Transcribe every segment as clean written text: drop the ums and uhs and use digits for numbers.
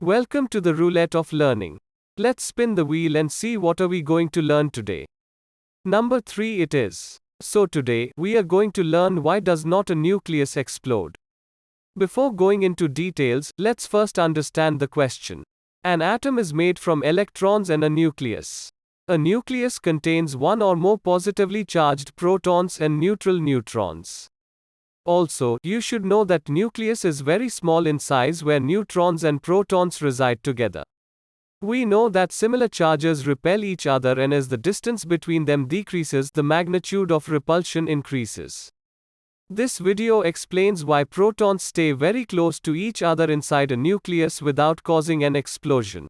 Welcome to the roulette of learning. Let's spin the wheel and see what are we going to learn today. Number 3 it is. So today, we are going to learn why does not a nucleus explode. Before going into details, let's first understand the question. An atom is made from electrons and a nucleus. A nucleus contains one or more positively charged protons and neutral neutrons. Also, you should know that nucleus is very small in size where neutrons and protons reside together. We know that similar charges repel each other, and as the distance between them decreases, the magnitude of repulsion increases. This video explains why protons stay very close to each other inside a nucleus without causing an explosion.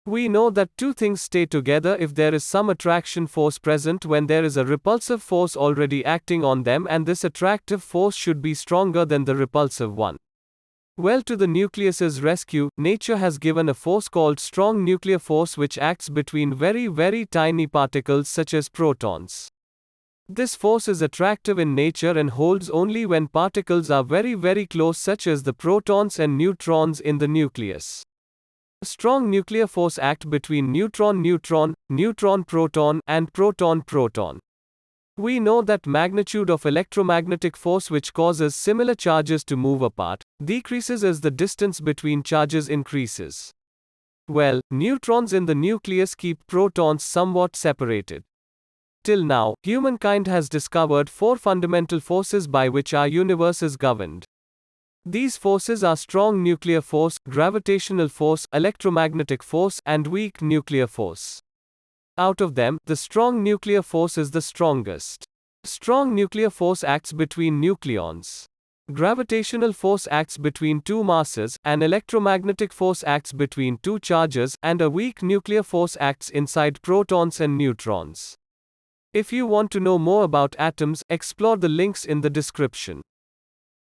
We know that two things stay together if there is some attraction force present when there is a repulsive force already acting on them, and this attractive force should be stronger than the repulsive one. Well, to the nucleus's rescue, nature has given a force called strong nuclear force which acts between very tiny particles such as protons. This force is attractive in nature and holds only when particles are very close, such as the protons and neutrons in the nucleus. A strong nuclear force acts between neutron-neutron, neutron-proton, and proton-proton. We know that magnitude of electromagnetic force which causes similar charges to move apart, decreases as the distance between charges increases. Well, neutrons in the nucleus keep protons somewhat separated. Till now, humankind has discovered 4 fundamental forces by which our universe is governed. These forces are strong nuclear force, gravitational force, electromagnetic force, and weak nuclear force. Out of them, the strong nuclear force is the strongest. Strong nuclear force acts between nucleons. Gravitational force acts between two masses, and electromagnetic force acts between two charges, and a weak nuclear force acts inside protons and neutrons. If you want to know more about atoms, explore the links in the description.